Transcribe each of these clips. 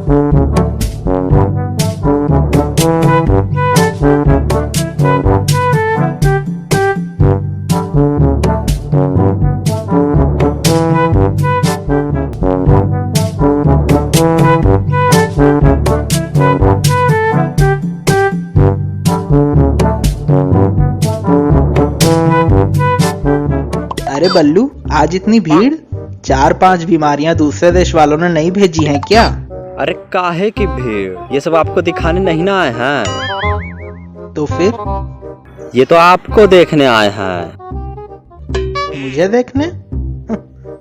अरे बल्लू, आज इतनी भीड़? 4-5 बीमारियां दूसरे देश वालों ने नहीं भेजी हैं क्या? अरे काहे की भीड़, ये सब आपको दिखाने नहीं ना आए हैं। तो फिर? ये तो आपको देखने आए हैं। मुझे देखने?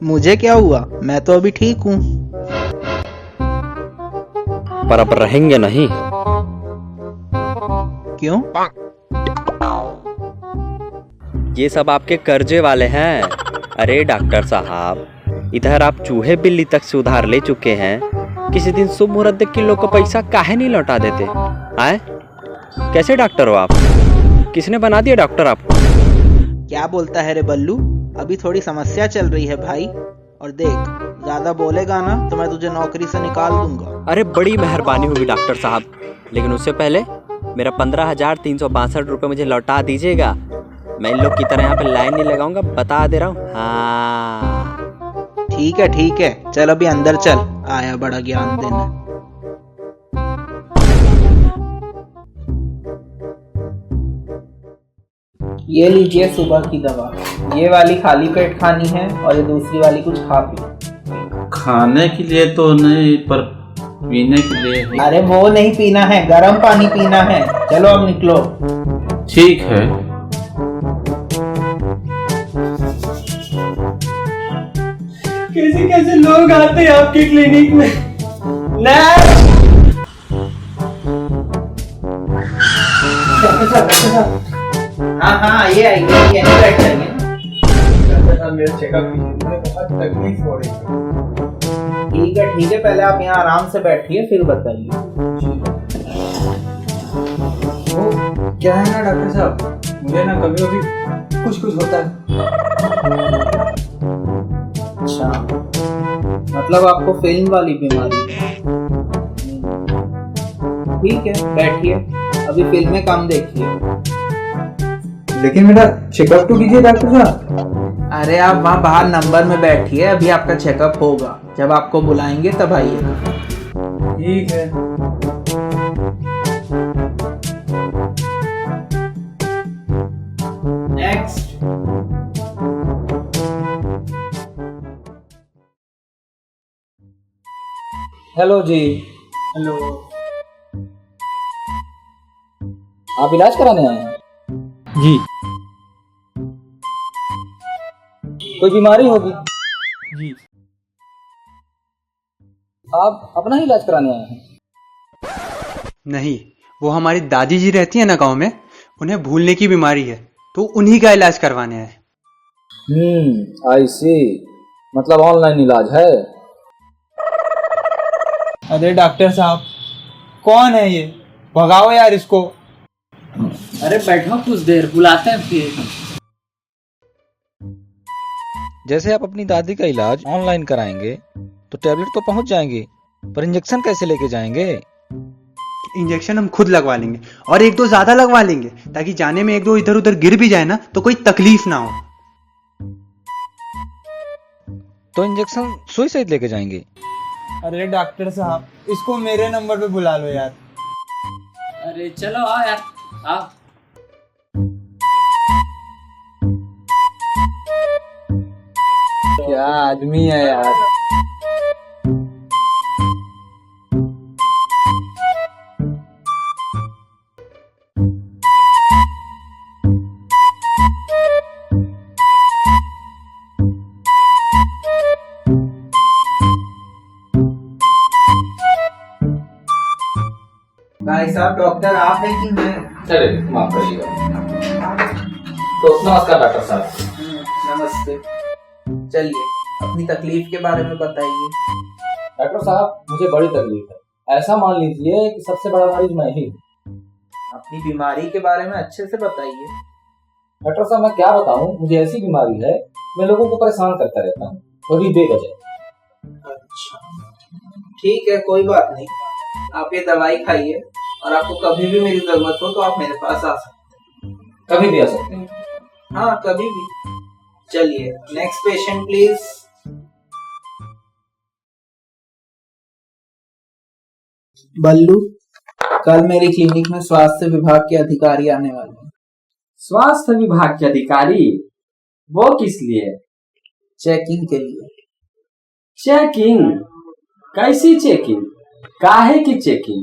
मुझे क्या हुआ? मैं तो अभी ठीक हूँ। पर अब रहेंगे नहीं। क्यों? ये सब आपके कर्जे वाले हैं। अरे डॉक्टर साहब, इधर आप चूहे बिल्ली तक से उधार ले चुके हैं। किसी दिन शुभ मुहूर्त देख के लोग को पैसा काहे नहीं लौटा देते? आए, कैसे डॉक्टर हो आप? किसने बना दिया डॉक्टर आपको? क्या बोलता है रे बल्लू? अभी थोड़ी समस्या चल रही है भाई। और देख, ज्यादा बोलेगा ना तो मैं तुझे नौकरी से निकाल दूंगा। अरे बड़ी मेहरबानी होगी डॉक्टर साहब, लेकिन उससे पहले मेरा 15,362 रुपये मुझे लौटा दीजिएगा। मैं इन लोग की तरह यहाँ पे लाइन नहीं लगाऊंगा, बता दे रहा हूँ। हाँ ठीक है, चल अभी अंदर चल, आया बड़ा ज्ञान देने। ये लीजिए सुबह की दवा। ये वाली खाली पेट खानी है और ये दूसरी वाली कुछ खा पी। खाने के लिए तो नहीं, पर पीने के लिए। अरे वो नहीं पीना है, गर्म पानी पीना है। चलो अब निकलो। ठीक है। कैसे कैसे लोग आते हैं आपके क्लिनिक में। हाँ आइए बैठ जाइए। मेरा चेकअप कीजिए, बहुत तकलीफ हो रही है। ठीक है, पहले आप यहाँ आराम से बैठिए, फिर बताइए। वो क्या है ना डॉक्टर साहब, मुझे ना कभी कभी कुछ होता है। अच्छा, मतलब आपको फिल्म वाली बीमारी है। ठीक है, बैठिए, अभी फिल्में कम देखिए। लेकिन मेरा चेकअप तो कीजिए डॉक्टर साहब। अरे आप वहाँ बाहर नंबर में बैठिए, अभी आपका चेकअप होगा। जब आपको बुलाएंगे तब आइएगा। ठीक है। नेक्स्ट। हेलो जी। हेलो। आप इलाज कराने आए हैं? जी कोई बीमारी होगी? जी। आप अपना ही इलाज कराने आए हैं? नहीं, वो हमारी दादी जी रहती है ना गांव में, उन्हें भूलने की बीमारी है, तो उन्हीं का इलाज करवाने आए। आई सी, मतलब ऑनलाइन इलाज है। अरे डॉक्टर साहब, कौन है ये? भगाओ यार इसको। अरे बैठो कुछ देर, बुलाते हैं फिर। जैसे आप अपनी दादी का इलाज ऑनलाइन कराएंगे तो टैबलेट तो पहुंच जाएंगे, पर इंजेक्शन कैसे लेके जाएंगे? इंजेक्शन हम खुद लगवा लेंगे, और 1-2 ज्यादा लगवा लेंगे, ताकि जाने में 1-2 इधर उधर गिर भी जाए ना तो कोई तकलीफ ना हो। तो इंजेक्शन सुई सहित लेके जाएंगे? अरे डॉक्टर साहब, इसको मेरे नंबर पे बुला लो यार। अरे चलो आओ यार, आओ। क्या आदमी है यार। भाई साहब, डॉक्टर आप हैं कि मैं? चले, माफ करिएगा। तो नमस्कार डॉक्टर साहब। नमस्ते। चलिए, अपनी तकलीफ के बारे में बताइए। डॉक्टर साहब, मुझे बड़ी तकलीफ है। ऐसा मान लीजिए कि सबसे बड़ा मरीज मैं ही हूँ। अपनी बीमारी के बारे में अच्छे से बताइए। डॉक्टर साहब, मैं क्या बताऊँ, मुझे ऐसी बीमारी है, मैं लोगों को परेशान करता रहता हूँ, वो भी बेवजह। अच्छा, ठीक है, कोई बात नहीं। आप ये दवाई खाइए और आपको कभी भी मेरी जरूरत हो तो आप मेरे पास आ सकते कभी भी आ सकते हैं। हैं। हाँ, कभी भी। चलिए, नेक्स्ट पेशेंट प्लीज। बल्लू, कल मेरी क्लिनिक में स्वास्थ्य विभाग के अधिकारी आने वाले हैं। स्वास्थ्य विभाग के अधिकारी? वो किस लिए? चेकिंग के लिए। चेकिंग? कैसी चेकिंग? काहे की चेकिंग?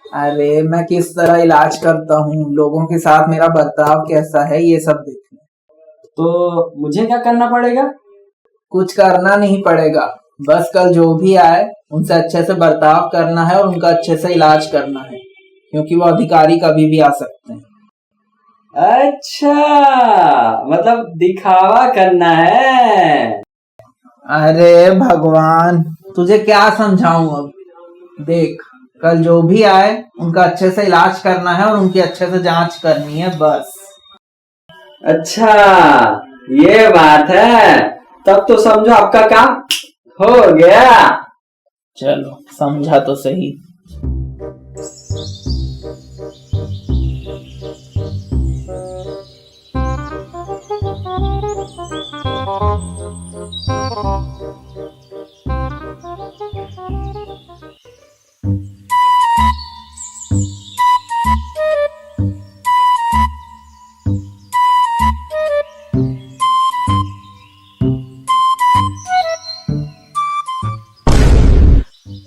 अरे, मैं किस तरह इलाज करता हूँ, लोगों के साथ मेरा बर्ताव कैसा है, ये सब देखना। तो मुझे क्या करना पड़ेगा? कुछ करना नहीं पड़ेगा, बस कल जो भी आए उनसे अच्छे से बर्ताव करना है और उनका अच्छे से इलाज करना है, क्योंकि वो अधिकारी कभी भी आ सकते हैं। अच्छा, मतलब दिखावा करना है। अरे भगवान, तुझे क्या समझाऊं अब। देख, कल जो भी आए उनका अच्छे से इलाज करना है और उनकी अच्छे से जांच करनी है, बस। अच्छा, ये बात है। तब तो समझो आपका काम हो गया। चलो, समझा तो सही।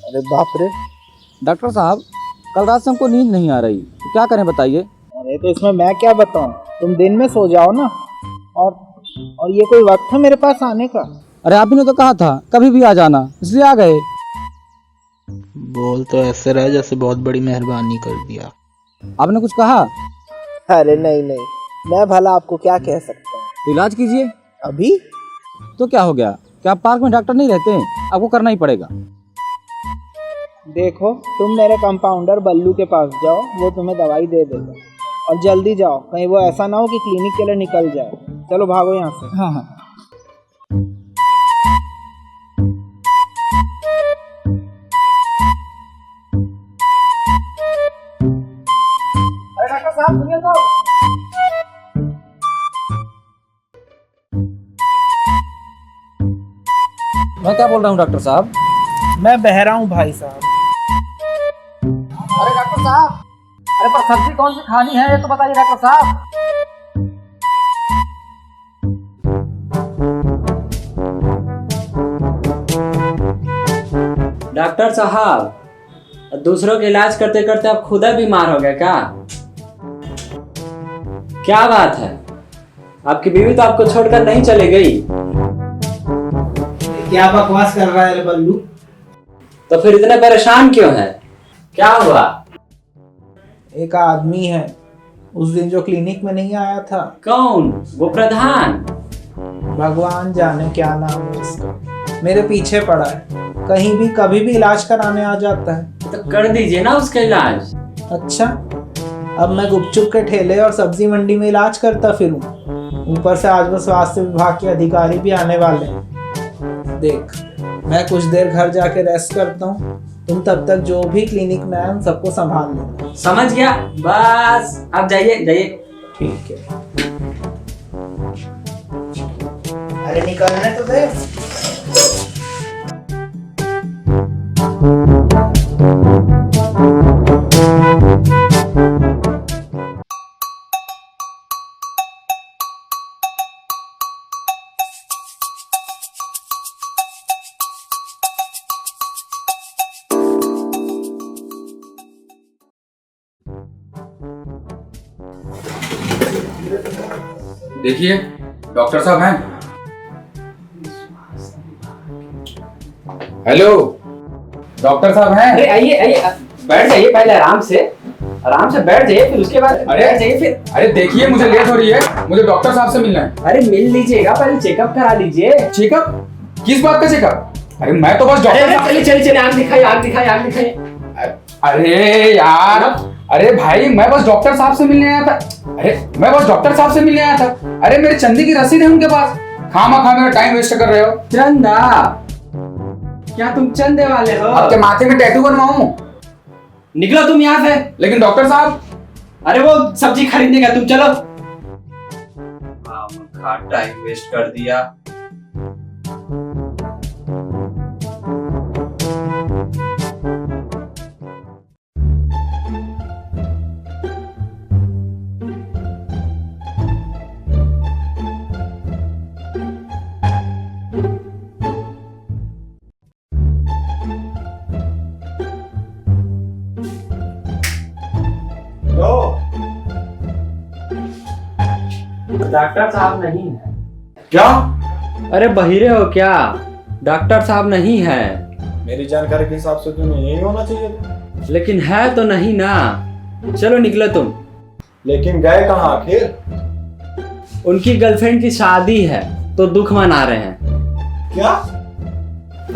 अरे बाप रे, डॉक्टर साहब कल रात से हमको नींद नहीं आ रही, तो क्या करें बताइए। अरे तो इसमें मैं क्या बताऊं, तुम दिन में सो जाओ ना। और ये कोई वक्त है मेरे पास आने का? अरे आप ही ने तो कहा था कभी भी आ जाना, इसलिए आ गए। बोल तो ऐसे रहा जैसे बहुत बड़ी मेहरबानी कर दिया। आपने कुछ कहा? अरे नहीं नहीं, मैं भला आपको क्या कह सकता हूँ। तो इलाज कीजिए। अभी? तो क्या हो गया, क्या आप पार्क में डॉक्टर नहीं रहते हैं? आपको करना ही पड़ेगा। देखो, तुम मेरे कंपाउंडर बल्लू के पास जाओ, वो तुम्हें दवाई दे देगा। और जल्दी जाओ, कहीं वो ऐसा ना हो कि क्लिनिक के लिए निकल जाए। चलो भागो यहाँ से। हाँ हाँ। अरे डॉक्टर साहब सुनिए तो। मैं क्या बोल रहा हूँ डॉक्टर साहब? मैं बहरा हूँ भाई साहब। अरे डॉक्टर साहब, अरे पर सब्जी कौन सी खानी है ये तो बताइए डॉक्टर साहब। डॉक्टर साहब, दूसरों का इलाज करते करते आप खुद ही बीमार हो गए क्या? क्या बात है, आपकी बीवी तो आपको छोड़कर नहीं चली गई? क्या बकवास कर रहा है रे बल्लू? तो फिर इतने परेशान क्यों है? क्या हुआ? एक आदमी है, उस दिन जो क्लिनिक में नहीं आया था। कौन? वो प्रधान? भगवान जाने क्या नाम है उसका। मेरे पीछे पड़ा है, कहीं भी कभी भी इलाज कराने आ जाता है। तो कर दीजिए ना उसका इलाज। अच्छा, अब मैं गुपचुप के ठेले और सब्जी मंडी में इलाज करता फिरूं। ऊपर से आज वो स्वास्थ्य विभाग के अधिकारी भी आने वाले हैं। देख, मैं कुछ देर घर जाके रेस्ट करता हूँ, तुम तब तक जो भी क्लिनिक में आए उन सबको संभाल लेना। समझ गया, बस आप जाइए जाइए। ठीक है। अरे निकलने तो दे। देखिए, डॉक्टर साहब हैं। हेलो, डॉक्टर साहब हैं। अरे आइए आइए, बैठ जाइए, पहले आराम से बैठ जाइए, फिर उसके बाद बैठ जाइए फिर। अरे देखिए, मुझे लेट हो रही है, मुझे डॉक्टर साहब से मिलना है। अरे मिल लीजिएगा, पहले चेकअप करा लीजिए। चेकअप? किस बात का चेकअप? अरे मैं तो बस डॉक्टर साहब। चलिए आग दिखाइए। अरे यार, अरे भाई, मैं बस डॉक्टर साहब से मिलने आया था। अरे मेरे चंदी की रसीद है उनके पास। खामा खा मेरा टाइम वेस्ट कर रहे हो। चंदा? क्या तुम चंदे वाले हो? आपके माथे में टैटू बनवाऊं? निकलो तुम यहाँ से। लेकिन डॉक्टर साहब, अरे वो सब्जी खरीदने का, तुम चलो। टाइम वेस्ट कर दिया। डॉक्टर साहब नहीं है। क्या? अरे बहिरे हो क्या? डॉक्टर साहब नहीं है। मेरी जानकारी के हिसाब से तुम्हें यही होना चाहिए था। लेकिन है तो नहीं ना। चलो निकलो तुम। लेकिन गए कहाँ आखिर? उनकी गर्लफ्रेंड की शादी है तो दुख मना रहे हैं। क्या?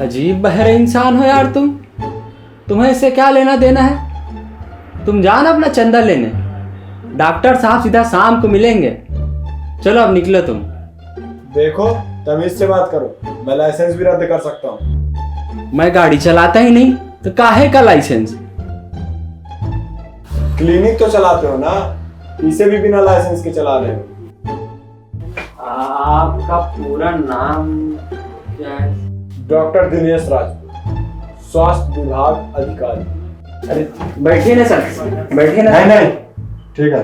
अजीब बहरे इंसान हो यार तुम। तुम्हें इससे क्या लेना देना है? तुम जान अपना चंदा लेने। डॉक्टर साहब सीधा शाम को मिलेंगे। चलो अब निकलो तुम। देखो, तमीज से बात करो, मैं लाइसेंस भी रद्द कर सकता हूँ। मैं गाड़ी चलाता ही नहीं तो काहे का लाइसेंस? क्लिनिक तो चलाते हो ना, इसे भी बिना लाइसेंस के चला रहे हो। आपका पूरा नाम क्या है? डॉक्टर दिनेश राजपूत, स्वास्थ्य विभाग अधिकारी। अरे बैठिए ना सर, बैठिए ना। नहीं, ठीक है।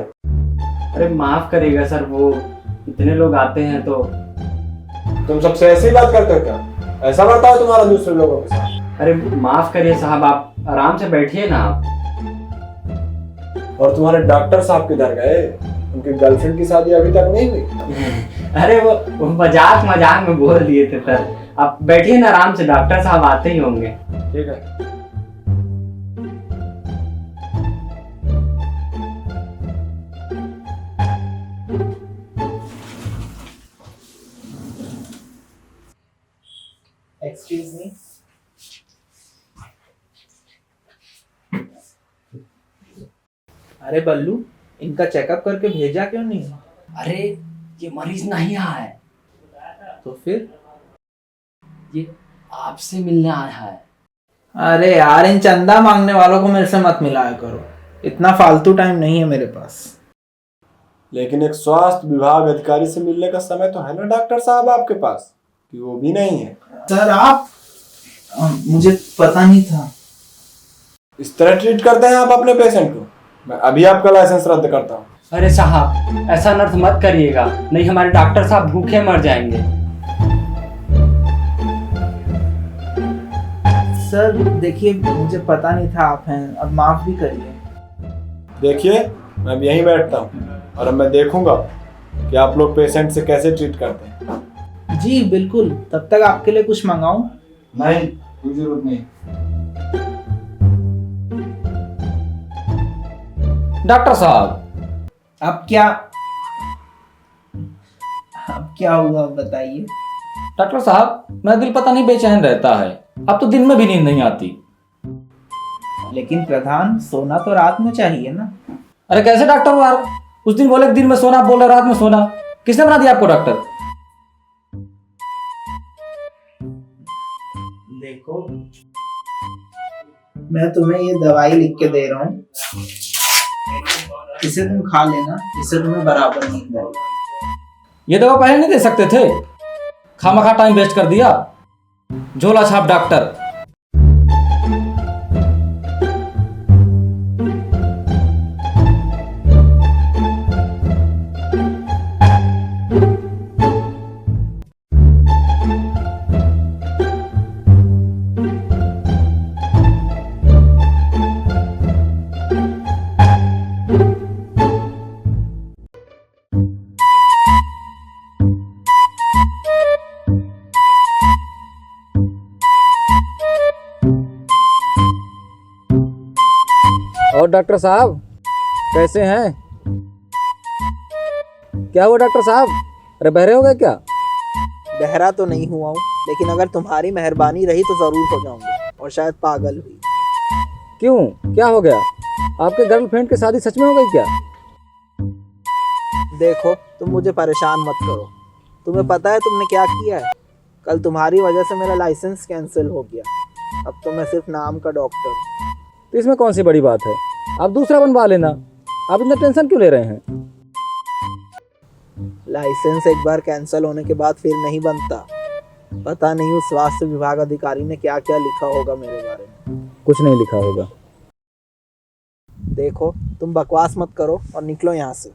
अरे माफ करिएगा सर, वो इतने लोग आते हैं तो। तुम सबसे ऐसे ही बात करते हो क्या? ऐसा बर्ताव तुम्हारा दूसरे लोगों के साथ? अरे माफ करिए साहब, आप आराम से बैठिए ना आप। और तुम्हारे डॉक्टर साहब किधर गए? उनकी गर्लफ्रेंड की शादी अभी तक नहीं हुई? अरे वो मजाक मजाक में बोल दिए थे सर। आप बैठिए ना आराम से, डॉक्टर साहब आते ही होंगे। ठीक है। Excuse me. अरे बल्लू, इनका चेकअप करके भेजा क्यों नहीं? अरे ये मरीज नहीं आया है, तो फिर? ये आपसे मिलने आया है। अरे यार, इन चंदा मांगने वालों को मेरे से मत मिलाया करो। इतना फालतू टाइम नहीं है मेरे पास। लेकिन एक स्वास्थ्य विभाग अधिकारी से मिलने का समय तो है ना डॉक्टर साहब आपके पास, कि वो भी नहीं है? सर आप, मुझे पता नहीं था। इस तरह ट्रीट करते हैं आप अपने पेशेंट को? मैं अभी आपका लाइसेंस रद्द करता हूँ। अरे साहब ऐसा नर्स मत करिएगा, नहीं हमारे डॉक्टर साहब भूखे मर जाएंगे। सर देखिए, मुझे पता नहीं था आप हैं, अब माफ भी करिए। देखिए, मैं अब यहीं बैठता हूँ और अब मैं देखूंगा कि आप लोग पेशेंट से कैसे ट्रीट करते हैं। जी बिल्कुल। तब तक आपके लिए कुछ मंगाऊं? नहीं, कोई जरूरत नहीं। डॉक्टर साहब, अब क्या हुआ बताइए। डॉक्टर साहब, मेरा दिल पता नहीं बेचैन रहता है। अब तो दिन में भी नींद नहीं आती। लेकिन प्रधान, सोना तो रात में चाहिए ना। अरे कैसे डॉक्टर यार? उस दिन बोले दिन में सोना, बोल रहे रात में सोना। किसने बना दिया आपको डॉक्टर? देखो, मैं तुम्हें ये दवाई लिख के दे रहा हूँ, इसे तुम खा लेना, इससे तुम्हें बराबर नींद आएगी। ये दवा पहले नहीं दे सकते थे? खामखा टाइम वेस्ट कर दिया। झोला छाप डॉक्टर। और डॉक्टर साहब कैसे हैं? क्या हुआ डॉक्टर साहब? अरे बहरे हो गए क्या? बहरा तो नहीं हुआ हूँ, लेकिन अगर तुम्हारी मेहरबानी रही तो जरूर हो जाऊंगा, और शायद पागल हुई। क्यों, क्या हो गया? आपके गर्लफ्रेंड की शादी सच में हो गई क्या? देखो, तुम मुझे परेशान मत करो। तुम्हें पता है तुमने क्या किया है? कल तुम्हारी वजह से मेरा लाइसेंस कैंसिल हो गया। अब तो मैं सिर्फ नाम का डॉक्टर हूँ। तो इसमें कौन सी बड़ी बात है, आप दूसरा बनवा लेना। आप इतना टेंशन क्यों ले रहे हैं? लाइसेंस एक बार कैंसिल होने के बाद फिर नहीं बनता। पता नहीं उस स्वास्थ्य विभाग अधिकारी ने क्या क्या लिखा होगा मेरे बारे में। कुछ नहीं लिखा होगा। देखो, तुम बकवास मत करो और निकलो यहाँ से।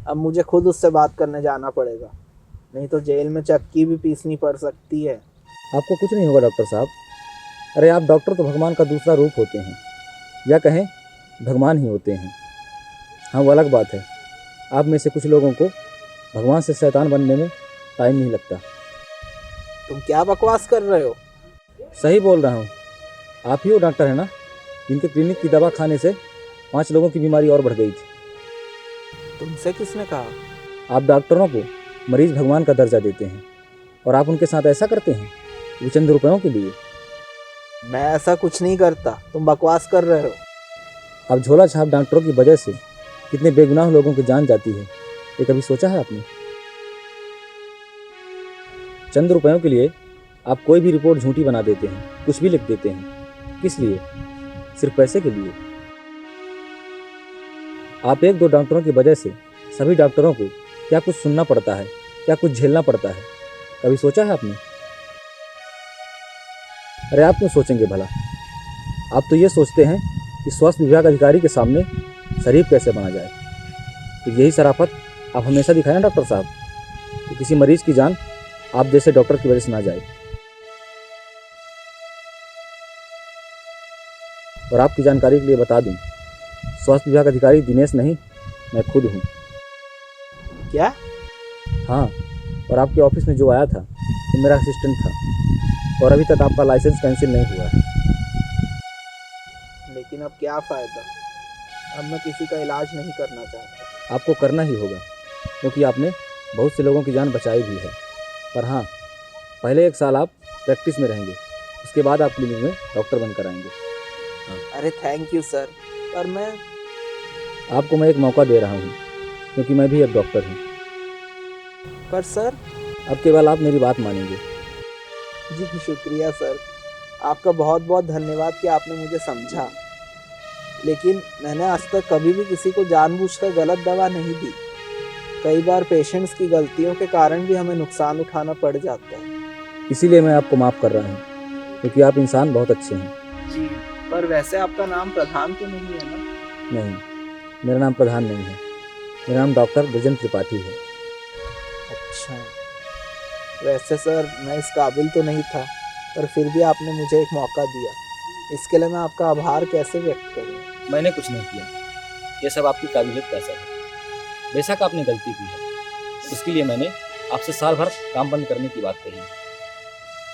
अब मुझे खुद उससे बात करने जाना पड़ेगा, नहीं तो जेल में चक्की भी पीसनी पड़ सकती है। आपको कुछ नहीं होगा डॉक्टर साहब। अरे आप डॉक्टर तो भगवान का दूसरा रूप होते हैं, या कहें भगवान ही होते हैं। हाँ, वो अलग बात है, आप में से कुछ लोगों को भगवान से शैतान बनने में टाइम नहीं लगता। तुम क्या बकवास कर रहे हो? सही बोल रहा हूँ। आप ही वो डॉक्टर है ना जिनके क्लिनिक की दवा खाने से 5 लोगों की बीमारी और बढ़ गई थी। तुमसे किसने कहा? आप डॉक्टरों को मरीज भगवान का दर्जा देते हैं और आप उनके साथ ऐसा करते हैं वो चंद रुपयों के लिए। मैं ऐसा कुछ नहीं करता, तुम बकवास कर रहे हो। अब झोला छाप डॉक्टरों की वजह से कितने बेगुनाह लोगों की जान जाती है, ये कभी सोचा है आपने? चंद रुपयों के लिए आप कोई भी रिपोर्ट झूठी बना देते हैं, कुछ भी लिख देते हैं। किस लिए? सिर्फ पैसे के लिए। आप 1-2 डॉक्टरों की वजह से सभी डॉक्टरों को क्या कुछ सुनना पड़ता है, क्या कुछ झेलना पड़ता है, कभी सोचा है आपने? अरे आप क्यों सोचेंगे भला? आप तो ये सोचते हैं कि स्वास्थ्य विभाग अधिकारी के सामने शरीफ कैसे बना जाए। तो यही शराफत आप हमेशा दिखाएं ना डॉक्टर साहब, कि किसी मरीज की जान आप जैसे डॉक्टर की वजह से ना जाए। और आपकी जानकारी के लिए बता दूं, स्वास्थ्य विभाग अधिकारी दिनेश नहीं, मैं खुद हूँ। क्या? हाँ, और आपके ऑफिस में जो आया था वो मेरा असिस्टेंट था, और अभी तक आपका लाइसेंस कैंसिल नहीं हुआ है। लेकिन अब क्या फ़ायदा? अब मैं किसी का इलाज नहीं करना चाहता। आपको करना ही होगा, क्योंकि आपने बहुत से लोगों की जान बचाई भी है। पर हाँ, पहले 1 साल आप प्रैक्टिस में रहेंगे, उसके बाद आप क्लिनिक में डॉक्टर बनकर आएंगे। अरे थैंक यू सर, पर मैं आपको मैं एक मौका दे रहा हूँ, क्योंकि मैं भी एक डॉक्टर हूँ। पर सर। अब केवल आप मेरी बात मानेंगे। जी शुक्रिया सर, आपका बहुत बहुत धन्यवाद कि आपने मुझे समझा। लेकिन मैंने आज तक कभी भी किसी को जानबूझकर गलत दवा नहीं दी। कई बार पेशेंट्स की गलतियों के कारण भी हमें नुकसान उठाना पड़ जाता है। इसीलिए मैं आपको माफ़ कर रहा हूँ, क्योंकि आप इंसान बहुत अच्छे हैं। जी, पर वैसे आपका नाम प्रधान तो नहीं है ना? नहीं, मेरा नाम प्रधान नहीं है, मेरा नाम डॉक्टर गजेंद्र त्रिपाठी है। अच्छा, वैसे सर मैं इस काबिल तो नहीं था, पर फिर भी आपने मुझे एक मौका दिया। इसके लिए मैं आपका आभार कैसे व्यक्त करूं? मैंने कुछ नहीं किया, ये सब आपकी काबिलियत का असर है। बेशक आपने गलती की है, उसके लिए मैंने आपसे साल भर काम बंद करने की बात कही है,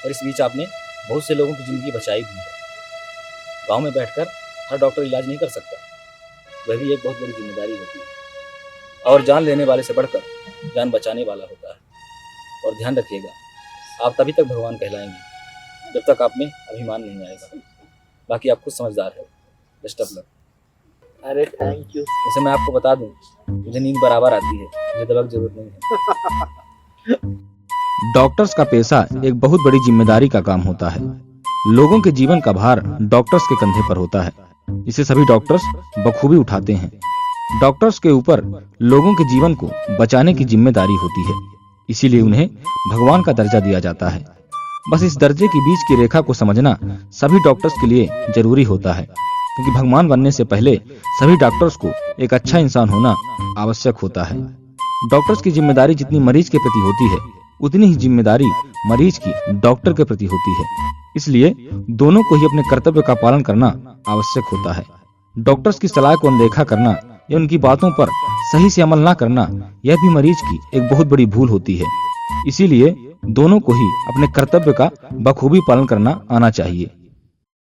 और इस बीच आपने बहुत से लोगों की ज़िंदगी बचाई भी है। गांव में बैठकर हर डॉक्टर इलाज नहीं कर सकता, वह भी एक बहुत बड़ी जिम्मेदारी होती है, और जान लेने वाले से बढ़कर जान बचाने वाला होता है। और ध्यान रखिएगा, आप तभी तक भगवान कहलाएंगे जब तक आप में अभिमान नहीं आएगा। बाकी आप खुद समझदार है। Best of luck. अरे थैंक यू। वैसे मैं आपको बता दूं, मुझे नींद बराबर आती है, मुझे दवा की जरूरत नहीं है। डॉक्टर्स का पेशा एक बहुत बड़ी जिम्मेदारी का काम होता है। लोगों के जीवन का भार डॉक्टर्स के कंधे पर होता है। इसे सभी डॉक्टर्स बखूबी उठाते हैं। डॉक्टर्स के ऊपर लोगों के जीवन को बचाने की जिम्मेदारी होती है, इसीलिए उन्हें भगवान का दर्जा दिया जाता है। बस इस दर्जे के बीच की रेखा को समझना सभी डॉक्टर्स के लिए जरूरी होता है, क्योंकि भगवान बनने से पहले सभी डॉक्टर्स को एक अच्छा इंसान होना आवश्यक होता है। डॉक्टर्स की जिम्मेदारी जितनी मरीज के प्रति होती है, उतनी ही जिम्मेदारी मरीज की डॉक्टर के प्रति होती है। इसलिए दोनों को ही अपने कर्तव्य का पालन करना आवश्यक होता है। डॉक्टर्स की सलाह को अनदेखा करना या उनकी बातों पर सही से अमल न करना, यह भी मरीज की एक बहुत बड़ी भूल होती है। इसीलिए दोनों को ही अपने कर्तव्य का बखूबी पालन करना आना चाहिए।